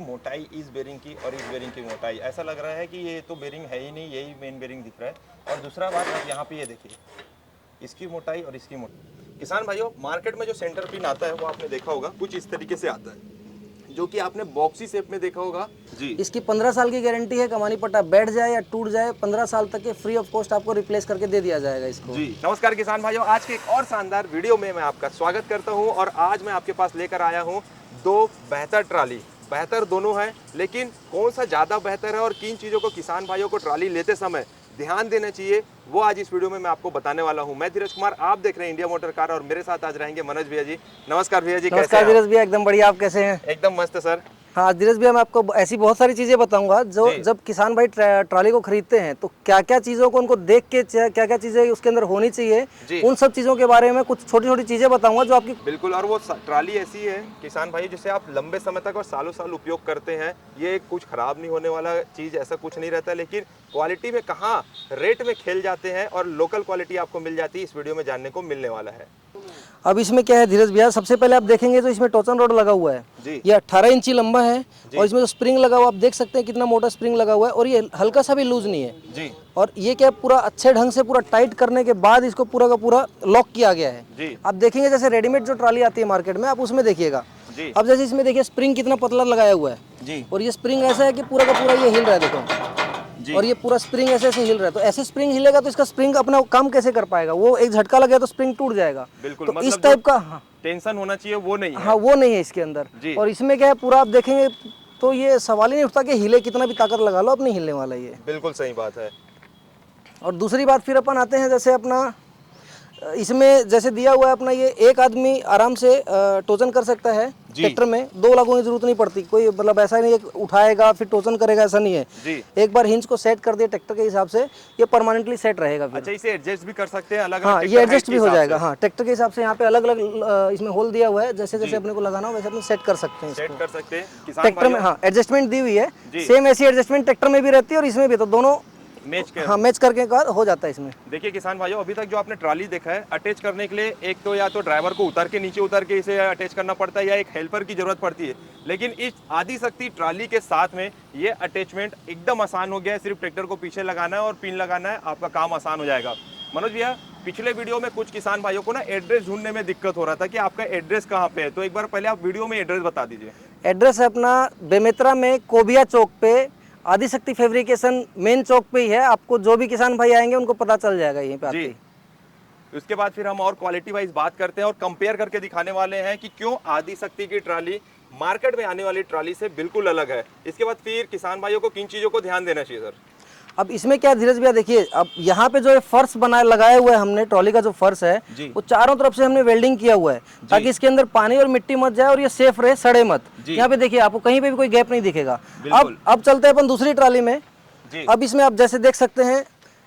मोटाई इस बेरिंग की और इस बेरिंग की मोटाई, ऐसा लग रहा है कि ये तो बेरिंग है ही नहीं, यही मेन बेरिंग दिख रहा है। और दूसरा बात आप यहाँ पे ये देखिए, इसकी मोटाई और इसकी मोटाई। किसान भाइयों, मार्केट में जो सेंटर पिन आता है वो आपने देखा होगा कुछ इस तरीके से आता है, जो कि आपने बॉक्सी शेप में देखा होगा जी। इसकी 15 साल की गारंटी है, कमानी पट्टा बैठ जाए या टूट जाए 15 साल तक के फ्री ऑफ कॉस्ट आपको रिप्लेस करके दे दिया जाएगा इसको जी। नमस्कार किसान भाइयों, आज के एक और शानदार वीडियो में मैं आपका स्वागत करता हूं। और आज मैं आपके पास लेकर आया हूं दो बेहतर ट्राली। बेहतर दोनों हैं, लेकिन कौन सा ज़्यादा बेहतर है और किन चीज़ों को किसान भाइयों को ट्राली लेते समय ध्यान देना चाहिए, वो आज इस वीडियो में मैं आपको बताने वाला हूं। मैं धीरज कुमार, आप देख रहे हैं इंडिया मोटर कार, और मेरे साथ आज रहेंगे मनोज भैया जी। नमस्कार भैया जी। नमस्कार धीरज भैया, एकदम बढ़िया। आप कैसे हैं? एकदम मस्त सर। हाँ धीरज भैया, मैं आपको ऐसी बहुत सारी चीज़ें बताऊंगा जो जब किसान भाई ट्राली को खरीदते हैं तो क्या क्या चीज़ों को उनको देख के क्या क्या चीज़ें उसके अंदर होनी चाहिए, उन सब चीज़ों के बारे में कुछ छोटी छोटी चीज़ें बताऊंगा जो आपकी बिल्कुल। और वो ट्राली ऐसी है किसान भाई जिसे आप लंबे समय तक और सालों साल उपयोग करते हैं। ये कुछ खराब नहीं होने वाला चीज़, ऐसा कुछ नहीं रहता। लेकिन क्वालिटी में कहाँ रेट में खेल जाते हैं और लोकल क्वालिटी आपको मिल जाती है, इस वीडियो में जानने को मिलने वाला है। अब इसमें क्या है धीरज भैया, सबसे पहले आप देखेंगे तो इसमें टोचन रोड लगा हुआ है जी। ये 18 इंची लंबा है और इसमें जो स्प्रिंग लगा हुआ आप देख सकते हैं कितना मोटा स्प्रिंग लगा हुआ है, और ये हल्का सा भी लूज नहीं है जी। और ये क्या पूरा अच्छे ढंग से पूरा टाइट करने के बाद इसको पूरा का पूरा लॉक किया गया है जी। आप देखेंगे जैसे रेडीमेड जो ट्राली आती है मार्केट में, आप उसमें देखिएगा। अब जैसे इसमें देखिए स्प्रिंग कितना पतला लगाया हुआ है जी, और ये स्प्रिंग ऐसा है कि पूरा का पूरा ये हिल रहा है, देखो। और ये पूरा स्प्रिंग ऐसे ऐसे हिल रहा है, तो ऐसे स्प्रिंग हिलेगा तो इसका स्प्रिंग अपना काम कैसे कर पाएगा? वो एक झटका लगे तो स्प्रिंग टूट जाएगा। बिल्कुल, तो मतलब इस टाइप का टेंशन होना चाहिए वो नहीं है। हाँ, वो नहीं है इसके अंदर। और इसमें क्या है, पूरा आप देखेंगे तो ये सवाल ही नहीं उठता कि हिले, कितना भी ताकत लगा लो, अब नहीं हिलने वाला ये। बिल्कुल सही बात है। और दूसरी बात फिर अपन आते हैं, जैसे अपना इसमें जैसे दिया हुआ है अपना, ये एक आदमी आराम से टोचन कर सकता है ट्रैक्टर में, दो लोगों की जरूरत नहीं पड़ती। कोई मतलब ऐसा नहीं है उठाएगा फिर टोचन करेगा, ऐसा नहीं है जी। एक बार हिंज को सेट कर दिया ट्रैक्टर के हिसाब से, ये परमानेंटली सेट रहेगा। अच्छा, इसे एडजस्ट भी कर सकते हैं अलग? हाँ, ये एडजस्ट भी हो जाएगा। हाँ, ट्रैक्टर के हिसाब से यहाँ पे अलग अलग इसमें होल दिया हुआ है, जैसे जैसे अपने को लगाना हो वैसे अपने सेट कर सकते हैं, सेट कर सकते हैं ट्रैक्टर में। हाँ, एडजस्टमेंट दी हुई है, सेम ऐसी एडजस्टमेंट ट्रैक्टर में भी रहती है और इसमें भी, तो दोनों मैच करके हो जाता है इसमें। देखिए किसान भाइयों, अभी तक जो आपने ट्राली देखा है, अटैच करने के लिए एक तो या तो ड्राइवर को उतार के नीचे उतार के इसे अटैच करना पड़ता है, या एक हेल्पर की जरूरत पड़ती है। लेकिन इस आदिशक्ति ट्राली के साथ में ये अटैचमेंट एकदम आसान हो गया है। सिर्फ ट्रैक्टर को पीछे लगाना है और पिन लगाना है, आपका काम आसान हो जाएगा। मनोज भैया, पिछले वीडियो में कुछ किसान भाइयों को ना एड्रेस ढूंढने में दिक्कत हो रहा था कि आपका एड्रेस कहाँ पे है, तो एक बार पहले आप वीडियो में एड्रेस बता दीजिए। एड्रेस है अपना बेमेतरा में कोबिया चौक पे, आदिशक्ति फैब्रिकेशन मेन चौक पे ही है। आपको जो भी किसान भाई आएंगे उनको पता चल जाएगा यहीं पे आके। उसके बाद फिर हम और क्वालिटी वाइज बात करते हैं और कंपेयर करके दिखाने वाले हैं कि क्यों आदिशक्ति की ट्राली मार्केट में आने वाली ट्राली से बिल्कुल अलग है। इसके बाद फिर किसान भाइयों को किन चीजों को ध्यान देना चाहिए सर? अब इसमें क्या धीरज भैया, देखिए अब यहाँ पे जो है फर्श लगाया हुआ है हमने, ट्रॉली का जो फर्श है वो चारों तरफ से हमने वेल्डिंग किया हुआ है ताकि इसके अंदर पानी और मिट्टी मत जाए और ये सेफ रहे, सड़े मत। यहाँ पे देखिए आपको कहीं पे भी कोई गैप नहीं दिखेगा। अब चलते हैं अपन दूसरी ट्रॉली में। अब इसमें आप जैसे देख सकते हैं,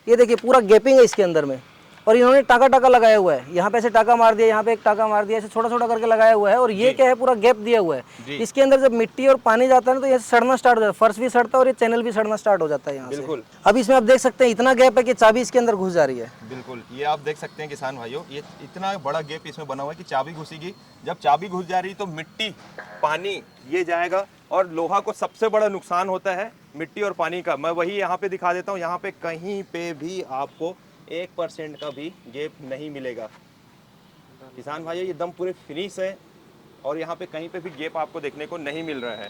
ये देखिए पूरा गैपिंग है इसके अंदर में, और इन्होंने टाका टाका लगाया हुआ है। यहाँ पे ऐसे टाका मार दिया, यहाँ पे एक टाका मार दिया, ऐसे छोटा छोटा करके लगाया हुआ है। और ये क्या है, पूरा गैप दिया हुआ है। इसके अंदर जब मिट्टी और पानी जाता है ना तो ये सड़ना स्टार्ट हो जाता है, फर्श भी सड़ता है और ये चैनल भी सड़ना स्टार्ट हो जाता है यहाँ से। अब इसमें आप देख सकते हैं इतना गैप है कि चाबी इसके अंदर घुस जा रही है। बिल्कुल, ये आप देख सकते हैं किसान भाइयों, ये इतना बड़ा गैप इसमें बना हुआ है कि चाबी घुसेगी। जब चाबी घुस जा रही तो मिट्टी पानी ये जाएगा, और लोहा को सबसे बड़ा नुकसान होता है मिट्टी और पानी का। मैं वही यहाँ पे दिखा देता हूँ, यहाँ पे कहीं पे भी आपको 1% का भी गैप नहीं मिलेगा किसान भाइयों। ये एकदम पूरे फिनिश है और यहाँ पे कहीं पे भी गैप आपको देखने को नहीं मिल रहा है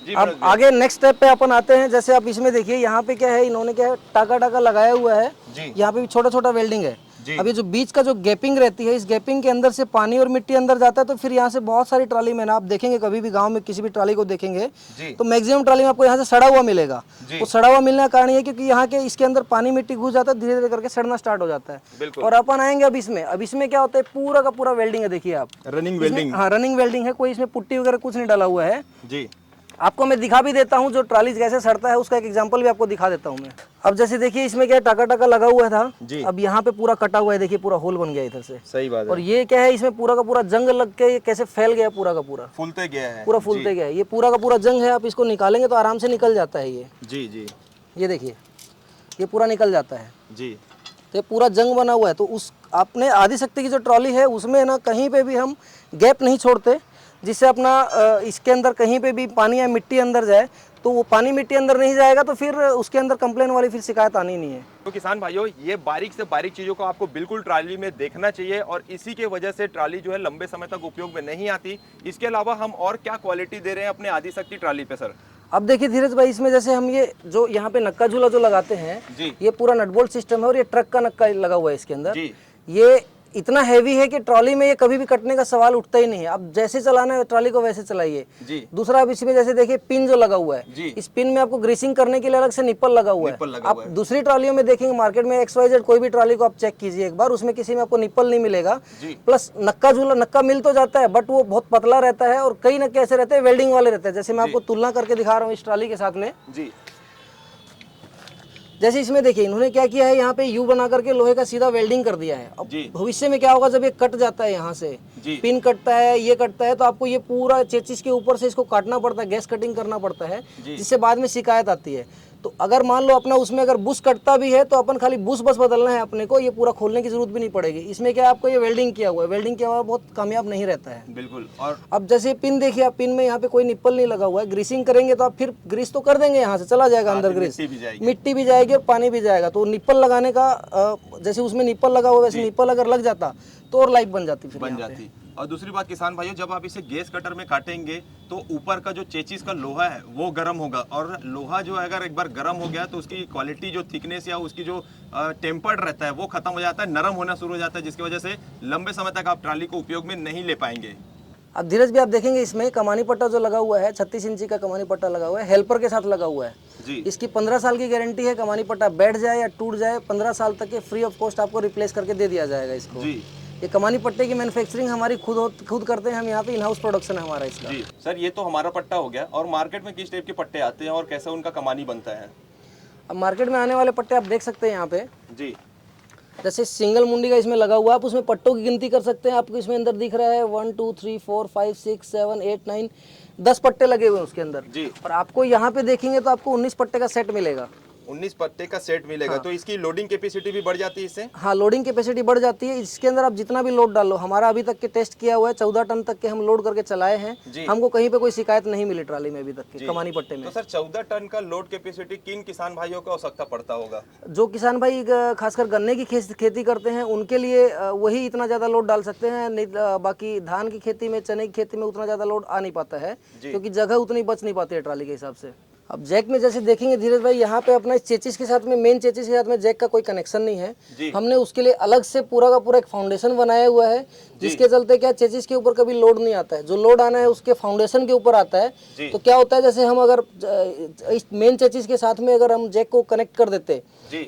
जी। अब आगे नेक्स्ट स्टेप पे अपन आते हैं। जैसे आप इसमें देखिए, यहाँ पे क्या है, इन्होंने क्या है टाका टाका लगाया हुआ है, यहाँ पे भी छोटा छोटा वेल्डिंग है। अब ये जो बीच का जो गैपिंग रहती है, इस गैपिंग के अंदर से पानी और मिट्टी अंदर जाता है, तो फिर यहाँ से बहुत सारी ट्राली में ना आप देखेंगे, कभी भी गांव में किसी भी ट्राली को देखेंगे तो मैक्सिमम ट्राली में आपको यहाँ से सड़ा हुआ मिलेगा। वो सड़ा हुआ मिलने का कारण ये क्योंकि यहाँ के इसके अंदर पानी मिट्टी घुस जाता है, धीरे धीरे करके सड़ना स्टार्ट हो जाता है। और अपन आएंगे अब इसमें क्या होता है, पूरा का पूरा वेल्डिंग है। देखिए आप, रनिंग वेल्डिंग। हाँ, रनिंग वेल्डिंग है, कोई इसमें पुट्टी वगैरह कुछ नहीं डाला हुआ है जी। आपको मैं दिखा भी देता हूँ जो ट्राली कैसे सड़ता है, उसका एक एग्जांपल भी आपको दिखा देता हूँ मैं। अब जैसे देखिए इसमें क्या टाका टाका लगा हुआ था जी। अब यहाँ पे पूरा कटा हुआ है, देखिए पूरा होल बन गया इधर से। सही बात है। और ये क्या है, इसमें पूरा का पूरा जंग लग के कैसे फैल गया, पूरा का पूरा फूलते गया है, पूरा फूलते गया है। ये पूरा का पूरा जंग है, आप इसको निकालेंगे तो आराम से निकल जाता है ये जी। ये देखिए, ये पूरा निकल जाता है जी। तो ये पूरा जंग बना हुआ है। तो उस आपने आदिशक्ति की जो ट्रॉली है उसमें ना कहीं पे भी हम गैप नहीं छोड़ते, जिससे अपना इसके अंदर कहीं पे भी पानी या मिट्टी अंदर जाए तो वो पानी मिट्टी अंदर नहीं जाएगा तो फिर उसके अंदर कंप्लेन वाली फिर शिकायत आनी नहीं है। तो किसान भाइयों, ये बारीक से बारीक चीज़ों को आपको बिल्कुल ट्राली में देखना चाहिए और इसी के वजह से ट्राली जो है लंबे समय तक उपयोग में नहीं आती। इसके अलावा हम और क्या क्वालिटी दे रहे हैं अपने आदिशक्ति ट्राली पे सर? अब देखिए धीरज भाई, इसमें जैसे हम ये जो यहाँ पे नक्का झूला जो लगाते हैं जी। ये पूरा नट बोल्ट सिस्टम है और ये ट्रक का नक्का लगा हुआ है इसके अंदर। जी। ये इतना हैवी है कि ट्रॉली में ये कभी भी कटने का सवाल उठता ही नहीं है। अब जैसे चलाना है ट्रॉली को वैसे चलाइए। जी। दूसरा, अब इसमें जैसे देखिए पिन जो लगा हुआ है, जी। इस पिन में आपको ग्रीसिंग करने के लिए अलग से निप्पल लगा हुआ है। आप दूसरी ट्रॉलियों में देखेंगे मार्केट में XYZ कोई भी ट्रॉली को आप चेक कीजिए एक बार, उसमें किसी में आपको निप्पल नहीं मिलेगा। प्लस नक्का झूला, नक्का मिल तो जाता है बट वो बहुत पतला रहता है और कई नक्के ऐसे रहते हैं वेल्डिंग वाले रहते हैं। जैसे मैं आपको तुलना करके दिखा रहा हूँ इस ट्रॉली के साथ में। जी। जैसे इसमें देखिए इन्होंने क्या किया है, यहाँ पे यू बना करके लोहे का सीधा वेल्डिंग कर दिया है। अब भविष्य में क्या होगा, जब ये कट जाता है यहाँ से, पिन कटता है, ये कटता है, तो आपको ये पूरा चेचिस के ऊपर से इसको काटना पड़ता है, गैस कटिंग करना पड़ता है, जिससे बाद में शिकायत आती है। तो अगर मान लो अपना उसमें अगर बुश कटता भी है तो अपन खाली बुश बस बदलना है अपने को, ये पूरा खोलने की जरूरत भी नहीं पड़ेगी। इसमें क्या आपको ये वेल्डिंग किया हुआ है, वेल्डिंग किया हुआ बहुत कामयाब नहीं रहता है। बिल्कुल। और अब जैसे पिन देखिए, आप पिन में यहाँ पे कोई निप्पल नहीं लगा हुआ है। ग्रीसिंग करेंगे तो आप फिर ग्रीस तो कर देंगे, यहाँ से चला जाएगा अंदर ग्रीस, मिट्टी भी जाएगी और पानी भी जाएगा। तो निप्पल लगाने का जैसे उसमें निप्पल लगा हुआ वैसे निप्पल अगर लग जाता तो और लाइफ बन जाती फिर बन जाती। और दूसरी बात किसान भाइयों, जब आप इसे गैस कटर में काटेंगे तो ऊपर का जो चेचिस का लोहा है वो गर्म होगा और लोहा जो है अगर एक बार गर्म हो गया तो उसकी क्वालिटी जो थिकनेस या उसकी जो टेम्पर्ड रहता है वो खत्म हो जाता है, नरम होना शुरू हो जाता है, जिसकी वजह से लंबे समय तक आप ट्राली को उपयोग में नहीं ले पाएंगे। अब धीरज भी आप देखेंगे इसमें कमानी पट्टा जो लगा हुआ है 36 इंची का कमानी पट्टा लगा हुआ है, हेल्पर के साथ लगा हुआ है जी। इसकी 15 साल की गारंटी है। कमानी पट्टा बैठ जाए या टूट जाए 15 साल तक के फ्री ऑफ कॉस्ट आपको रिप्लेस करके दे दिया जाएगा इसको जी। ये कमानी पट्टे की मैन्युफैक्चरिंग हमारी खुद करते हैं हम, यहाँ पे इन हाउस प्रोडक्शन है हमारा इसका जी। सर ये तो हमारा पट्टा हो गया, और मार्केट में किस टाइप के पट्टे आते हैं और कैसा उनका कमानी बनता है? अब मार्केट में आने वाले पट्टे आप देख सकते हैं यहाँ पे जी। जैसे सिंगल मुंडी का इसमें लगा हुआ है, आप उसमें पट्टों की गिनती कर सकते हैं। आपको इसमें अंदर दिख रहा है 1 2 3 4 5 6 7 8 9 10 पट्टे लगे हुए हैं उसके अंदर जी। और आपको यहाँ पे देखेंगे तो आपको 19 पट्टे का सेट मिलेगा। 19 पट्टे का सेट मिलेगा। हाँ। तो इसकी लोडिंग कैपेसिटी भी बढ़ जाती है इससे? हाँ, लोडिंग कैपेसिटी बढ़ जाती है। इसके अंदर आप जितना भी लोड डालो, हमारा अभी तक के टेस्ट किया हुआ है 14 टन तक के हम लोड करके चलाए हैं, हमको कहीं पे कोई शिकायत नहीं मिली ट्राली में अभी तक के कमानी पट्टे में। तो सर 14 टन का लोड कैपेसिटी किन किसान भाइयों को आवश्यकता पड़ता होगा? जो किसान भाई खासकर गन्ने की खेती करते हैं उनके लिए वही इतना ज्यादा लोड डाल सकते हैं, बाकी धान की खेती में, चने की खेती में उतना ज्यादा लोड आ नहीं पाता है क्योंकि जगह उतनी बच नहीं पाती है ट्राली के हिसाब से। अब जैक में जैसे देखेंगे धीरज भाई, यहाँ पे अपना चेचिस के साथ में, मेन चेचिस के साथ में जैक का कोई कनेक्शन नहीं है। हमने उसके लिए अलग से पूरा का पूरा एक फाउंडेशन बनाया हुआ है, जिसके चलते क्या चेचिस के ऊपर कभी लोड नहीं आता है। जो लोड आना है उसके फाउंडेशन के ऊपर आता है। तो क्या होता है, जैसे हम अगर इस मेन चेचिस के साथ में अगर हम जैक को कनेक्ट कर देते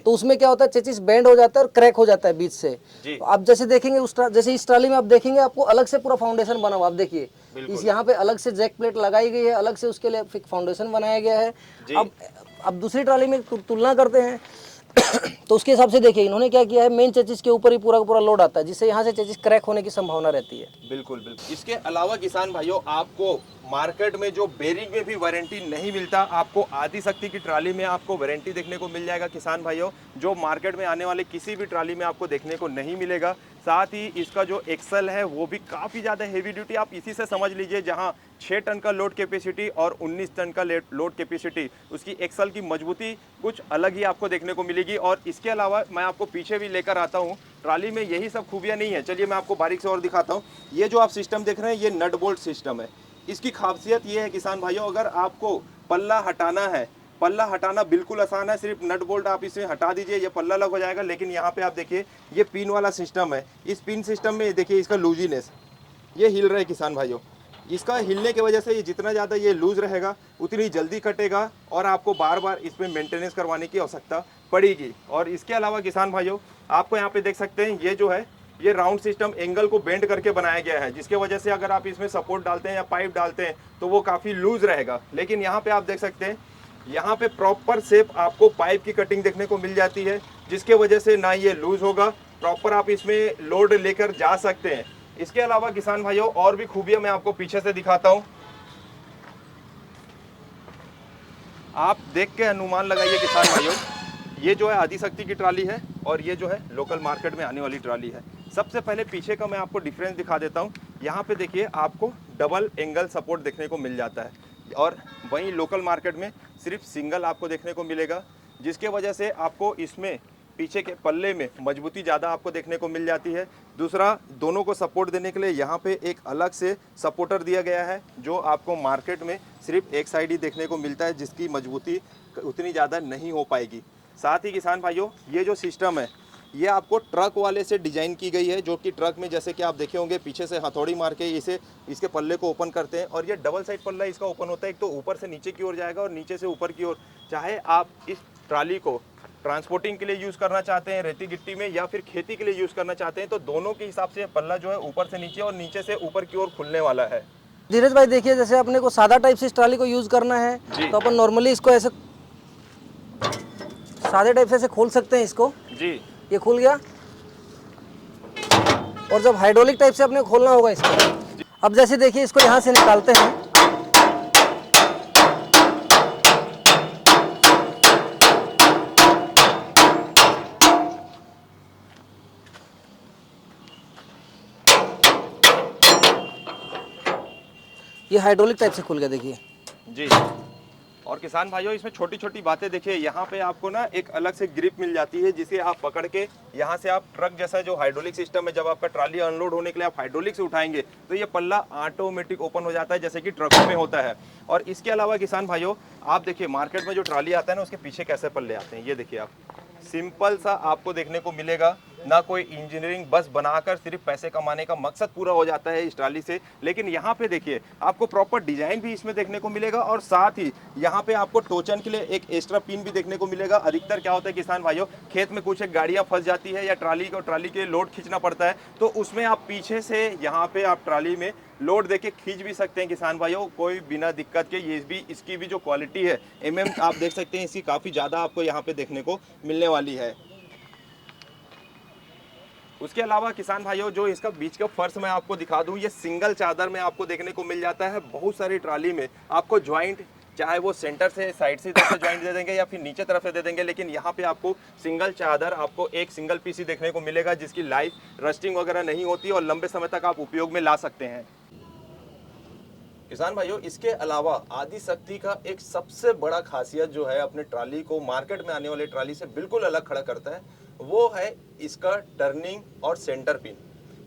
तो उसमें क्या होता है, चेचिस बेंड हो जाता है और क्रैक हो जाता है बीच से। तो आप जैसे देखेंगे जैसे इस ट्राली में आप देखेंगे आपको अलग से पूरा फाउंडेशन बना हुआ, आप देखिए इस यहाँ पे अलग से जैक प्लेट लगाई गई है, अलग से उसके लिए फाउंडेशन बनाया गया है। अब दूसरी ट्राली में तुलना करते हैं तो उसके हिसाब से देखिए इन्होंने क्या किया है, मेन चेचिस के ऊपर ही पूरा का पूरा लोड आता है, जिससे यहाँ से चेचिस क्रैक होने की संभावना रहती है। बिल्कुल बिल्कुल। इसके अलावा किसान भाइयों, आपको मार्केट में जो बेरिंग में भी वारंटी नहीं मिलता, आपको आदिशक्ति की ट्राली में आपको वारंटी देखने को मिल जाएगा किसान भाइयों, जो मार्केट में आने वाले किसी भी ट्राली में आपको देखने को नहीं मिलेगा। साथ ही इसका जो एक्सल है वो भी काफ़ी ज़्यादा हेवी ड्यूटी, आप इसी से समझ लीजिए, जहां 6 टन का लोड कैपेसिटी और 19 टन का लोड कैपेसिटी, उसकी एक्सल की मजबूती कुछ अलग ही आपको देखने को मिलेगी। और इसके अलावा मैं आपको पीछे भी लेकर आता हूँ, ट्राली में यही सब खूबियाँ नहीं है। चलिए मैं आपको बारीक से और दिखाता हूँ। ये जो आप सिस्टम देख रहे हैं ये नट बोल्ट सिस्टम है। इसकी खासियत ये है किसान भाइयों, अगर आपको पल्ला हटाना है, पल्ला हटाना बिल्कुल आसान है, सिर्फ नट बोल्ट आप इसे हटा दीजिए, ये पल्ला अलग हो जाएगा। लेकिन यहाँ पे आप देखिए ये पिन वाला सिस्टम है, इस पिन सिस्टम में देखिए इसका लूजीनेस, ये हिल रहा है किसान भाइयों। इसका हिलने की वजह से ये जितना ज़्यादा ये लूज रहेगा उतनी जल्दी कटेगा और आपको बार बार इसमें मेंटेनेंस करवाने की आवश्यकता पड़ेगी। और इसके अलावा किसान भाइयों, आपको यहाँ पे देख सकते हैं ये जो है ये राउंड सिस्टम एंगल को बेंड करके बनाया गया है, जिसके वजह से अगर आप इसमें सपोर्ट डालते हैं या पाइप डालते हैं तो वो काफ़ी लूज रहेगा। लेकिन यहाँ पे आप देख सकते हैं यहाँ पे प्रॉपर शेप आपको पाइप की कटिंग देखने को मिल जाती है, जिसके वजह से ना ये लूज होगा, प्रॉपर आप इसमें लोड लेकर जा सकते हैं। इसके अलावा किसान भाइयों और भी खूबियां मैं आपको पीछे से दिखाता हूं, आप देख के अनुमान लगाइए किसान भाइयों। ये जो है आदिशक्ति की ट्राली है और ये जो है लोकल मार्केट में आने वाली ट्राली है। सबसे पहले पीछे का मैं आपको डिफरेंस दिखा देता हूँ। यहाँ पे देखिए आपको डबल एंगल सपोर्ट देखने को मिल जाता है। और वहीं लोकल मार्केट में सिर्फ सिंगल आपको देखने को मिलेगा, जिसके वजह से आपको इसमें पीछे के पल्ले में मजबूती ज़्यादा आपको देखने को मिल जाती है। दूसरा, दोनों को सपोर्ट देने के लिए यहाँ पे एक अलग से सपोर्टर दिया गया है, जो आपको मार्केट में सिर्फ एक साइड ही देखने को मिलता है, जिसकी मजबूती उतनी ज़्यादा नहीं हो पाएगी। साथ ही किसान भाइयों, ये जो सिस्टम है ये आपको ट्रक वाले से डिज़ाइन की गई है, जो कि ट्रक में जैसे कि आप देखे होंगे पीछे से हथौड़ी मार के इसके पल्ले को ओपन करते हैं, और ये डबल साइड पल्ला इसका ओपन होता है। एक तो ऊपर से नीचे की ओर जाएगा और नीचे से ऊपर की ओर। चाहे आप इस ट्राली को ट्रांसपोर्टिंग के लिए यूज़ करना चाहते हैं रेती गिट्टी में, या फिर खेती के लिए यूज़ करना चाहते हैं, तो दोनों के हिसाब से पल्ला जो है ऊपर से नीचे और नीचे से ऊपर की ओर खुलने वाला है। धीरज भाई देखिए, जैसे अपने को सादा टाइप से इस ट्राली को यूज़ करना है तो अपन नॉर्मली इसको ऐसे सादे टाइप से ऐसे खोल सकते हैं इसको जी। ये खुल गया। और जब हाइड्रोलिक टाइप से अपने खोलना होगा इसको, अब जैसे देखिए इसको यहाँ से निकालते हैं, ये हाइड्रोलिक टाइप से खुल गया देखिए जी। और किसान भाइयों, इसमें छोटी छोटी बातें देखिए, यहाँ पे आपको ना एक अलग से ग्रिप मिल जाती है, जिसे आप पकड़ के यहाँ से आप ट्रक जैसा जो हाइड्रोलिक सिस्टम है, जब आपका ट्राली अनलोड होने के लिए आप हाइड्रोलिक से उठाएंगे तो ये पल्ला ऑटोमेटिक ओपन हो जाता है, जैसे कि ट्रकों में होता है। और इसके अलावा किसान भाइयों, आप देखिए मार्केट में जो ट्राली आता है ना, उसके पीछे कैसे पल्ले आते हैं, ये देखिए आप, सिंपल सा आपको देखने को मिलेगा। ना कोई इंजीनियरिंग, बस बनाकर सिर्फ पैसे कमाने का मकसद पूरा हो जाता है इस ट्राली से। लेकिन यहाँ पे देखिए आपको प्रॉपर डिजाइन भी इसमें देखने को मिलेगा, और साथ ही यहाँ पे आपको टोचन के लिए एक एक्स्ट्रा पिन भी देखने को मिलेगा। अधिकतर क्या होता है किसान भाइयों, खेत में कुछ एक गाड़ियाँ फंस जाती है या ट्राली के लोड खींचना पड़ता है, तो उसमें आप पीछे से यहाँ पे आप ट्राली में लोड देके खींच भी सकते हैं किसान भाइयों, कोई बिना दिक्कत के। ये भी इसकी भी जो क्वालिटी है आप देख सकते हैं, इसकी काफ़ी ज़्यादा आपको यहाँ पे देखने को मिलने वाली है। उसके अलावा किसान भाइयों, जो इसका बीच का फर्श मैं आपको दिखा दूं, ये सिंगल चादर में आपको देखने को मिल जाता है। बहुत सारी ट्राली में आपको ज्वाइंट, चाहे वो सेंटर से साइड से तरफ से ज्वाइंट दे देंगे या फिर नीचे तरफ से दे देंगे, लेकिन यहाँ पे आपको सिंगल चादर, आपको एक सिंगल पीस ही देखने को मिलेगा, जिसकी लाइफ रस्टिंग वगैरह नहीं होती और लंबे समय तक आप उपयोग में ला सकते हैं। किसान भाइयों, इसके अलावा आदिशक्ति का एक सबसे बड़ा खासियत जो है अपने ट्राली को मार्केट में आने वाले ट्राली से बिल्कुल अलग खड़ा करता है, वो है इसका टर्निंग और सेंटर पिन।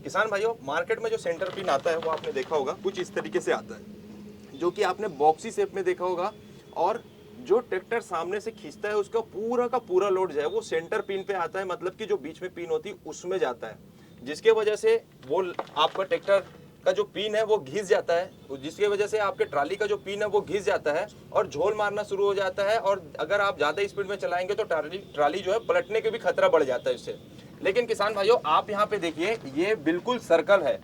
किसान भाइयों, मार्केट में जो सेंटर पिन आता है वो आपने देखा होगा कुछ इस तरीके से आता है, जो कि आपने बॉक्सी शेप में देखा होगा, और जो ट्रैक्टर सामने से खींचता है उसका पूरा का पूरा लोड जो है वो सेंटर पिन पे आता है, मतलब कि जो बीच में पिन होती है उसमें जाता है, जिसके वजह से वो आपका ट्रैक्टर का जो पिन है वो घिस जाता है, जिसकी वजह से आपके ट्राली का जो पिन है वो घिस जाता है और झोल मारना शुरू हो जाता है, और अगर आप ज़्यादा स्पीड में चलाएंगे तो ट्राली जो है पलटने के भी खतरा बढ़ जाता है इससे। लेकिन किसान भाइयों, आप यहाँ पे देखिए, ये बिल्कुल सर्कल है,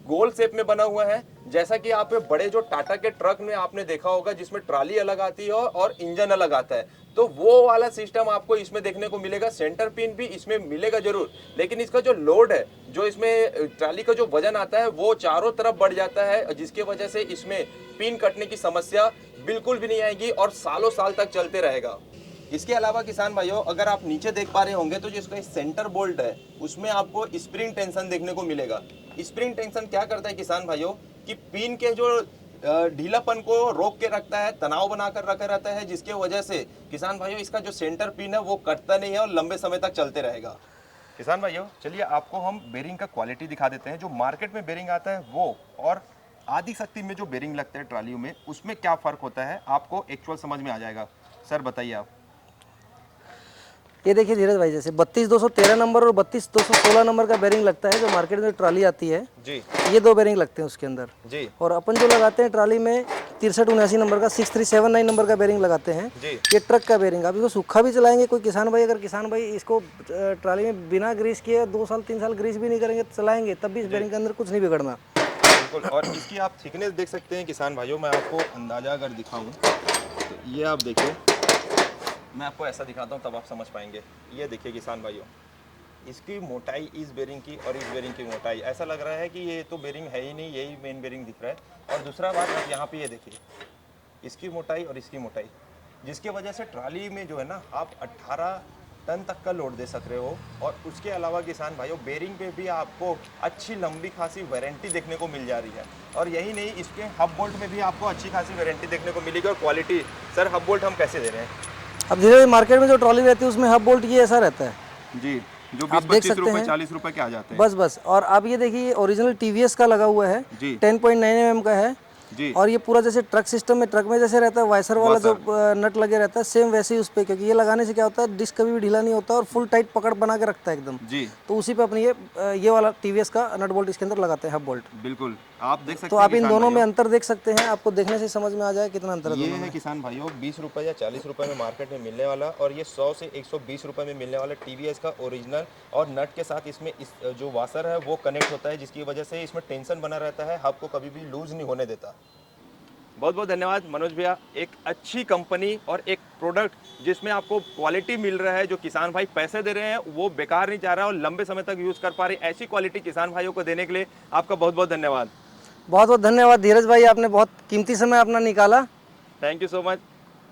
गोल शेप में बना हुआ है, जैसा कि आप बड़े जो टाटा के ट्रक में आपने देखा होगा जिसमें ट्राली अलग आती है और इंजन अलग आता है, तो वो वाला सिस्टम आपको इसमें देखने को मिलेगा। सेंटर पिन भी इसमें मिलेगा जरूर, लेकिन इसका जो लोड है, जो इसमें ट्राली का जो वजन आता है वो चारों तरफ बढ़ जाता है, जिसके वजह से इसमें पिन कटने की समस्या बिल्कुल भी नहीं आएगी और सालों साल तक चलते रहेगा। इसके अलावा किसान भाइयों, अगर आप नीचे देख पा रहे होंगे तो जिसका सेंटर बोल्ट है उसमें आपको स्प्रिंग टेंशन देखने को मिलेगा। स्प्रिंग टेंशन क्या करता है किसान भाइयों, कि पिन के जो ढीलापन को रोक के रखता है, तनाव बनाकर रखा रहता है, जिसके वजह से किसान भाइयों इसका जो सेंटर पिन है वो कटता नहीं है और लंबे समय तक चलते रहेगा। किसान भाइयों, चलिए आपको हम बेरिंग का क्वालिटी दिखा देते हैं। जो मार्केट में बेरिंग आता है वो और आदिशक्ति में जो बेरिंग लगता है ट्रालियों में, उसमें क्या फ़र्क होता है आपको एक्चुअल समझ में आ जाएगा। सर बताइए आप। ये देखिए धीरज भाई, जैसे 32-213 नंबर और 32-216 नंबर का बेरिंग लगता है जो मार्केट में ट्राली आती है जी, ये दो बेरिंग लगते हैं उसके अंदर जी। और अपन जो लगाते हैं ट्राली में 6379 नंबर का 6379 नंबर का बेरिंग लगाते हैं जी। ये ट्रक का बेरिंग। आप इसको सूखा भी चलाएंगे, कोई किसान भाई, अगर किसान भाई इसको ट्राली में बिना ग्रीस किए 2 साल 3 साल ग्रीस भी नहीं करेंगे चलाएंगे, तब भी इस बेरिंग के अंदर कुछ नहीं बिगड़ना। बिल्कुल। और इसकी आप थिकनेस देख सकते हैं किसान भाइयों, मैं आपको अंदाज़ा अगर दिखाऊं तो ये आप देखिए, मैं आपको ऐसा दिखाता हूं तब आप समझ पाएंगे। ये देखिए किसान भाइयों, इसकी मोटाई इस बेरिंग की और इस बेरिंग की मोटाई, ऐसा लग रहा है कि ये तो बेरिंग है ही नहीं, यही मेन बेरिंग दिख रहा है। और दूसरा बात आप यहाँ पे ये देखिए, इसकी मोटाई और इसकी मोटाई, जिसकी वजह से ट्राली में जो है ना आप 18 टन तक का लोड दे सक रहे हो। और उसके अलावा किसान भाइयों बेरिंग पे भी आपको अच्छी लंबी खासी वारंटी देखने को मिल जा रही है। और यही नहीं, इसके हब बोल्ट में भी आपको अच्छी खासी वारंटी देखने को मिलेगी। और क्वालिटी सर, हब बोल्ट हम कैसे दे रहे हैं? अब धीरे मार्केट में जो ट्रॉली रहती है उसमें हब बोल्ट ये ऐसा रहता है जी, जो आप देख 20-25 सकते रुपए हैं। 40 रुपए के आ जाते हैं। बस बस। और आप ये देखिए ओरिजिनल टीवीएस का लगा हुआ है, जी 10.9 mm का है। जी और ये पूरा जैसे ट्रक सिस्टम में, ट्रक में जैसे रहता है वाइसर वाला जो वाशर। नट लगे रहता है, सेम वैसे ही उस पे, क्योंकि ये लगाने से क्या होता है डिस्क कभी भी ढीला नहीं होता और फुल टाइट पकड़ बना के रखता है एकदम। जी तो उसी पे अपनी ये वाला टीवीएस का नट बोल्ट इसके अंदर लगाते हैं, हब बोल्ट। बिल्कुल, आप देख सकते तो हैं आप इन किसान दोनों में भाइयों, अंतर देख सकते हैं, आपको देखने से समझ में आ जाए कितना अंतर है ये दोनों है में। किसान भाइयों 20 रुपए या 40 रुपए में मार्केट में मिलने वाला, और ये 100 से 120 रुपए में मिलने वाला टीवीएस का ओरिजिनल। और नट के साथ इसमें इस जो वाशर है वो कनेक्ट होता है, जिसकी वजह से इसमें टेंशन बना रहता है, हब को कभी भी लूज नहीं होने देता। बहुत बहुत धन्यवाद मनोज भैया। एक अच्छी कंपनी और एक प्रोडक्ट जिसमें आपको क्वालिटी मिल रहा है, जो किसान भाई पैसे दे रहे हैं वो बेकार नहीं जा रहा है और लंबे समय तक यूज़ कर पा रहे, ऐसी क्वालिटी किसान भाइयों को देने के लिए आपका बहुत बहुत धन्यवाद। बहुत बहुत धन्यवाद धीरज भाई, आपने बहुत कीमती समय अपना निकाला। Thank you so much.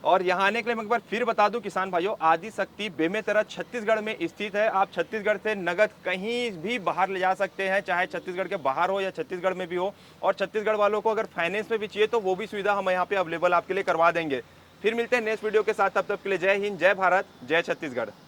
और यहाँ आने के लिए मैं एक बार फिर बता दूं किसान भाइयों, आदिशक्ति बेमेतरा छत्तीसगढ़ में स्थित है। आप छत्तीसगढ़ से नगद कहीं भी बाहर ले जा सकते हैं, चाहे छत्तीसगढ़ के बाहर हो या छत्तीसगढ़ में भी हो। और छत्तीसगढ़ वालों को अगर फाइनेंस में भी चाहिए तो वो भी सुविधा हम यहाँ पे अवेलेबल आपके लिए करवा देंगे। फिर मिलते हैं नेक्स्ट वीडियो के साथ, तब तक के लिए जय हिंद, जय भारत, जय छत्तीसगढ़।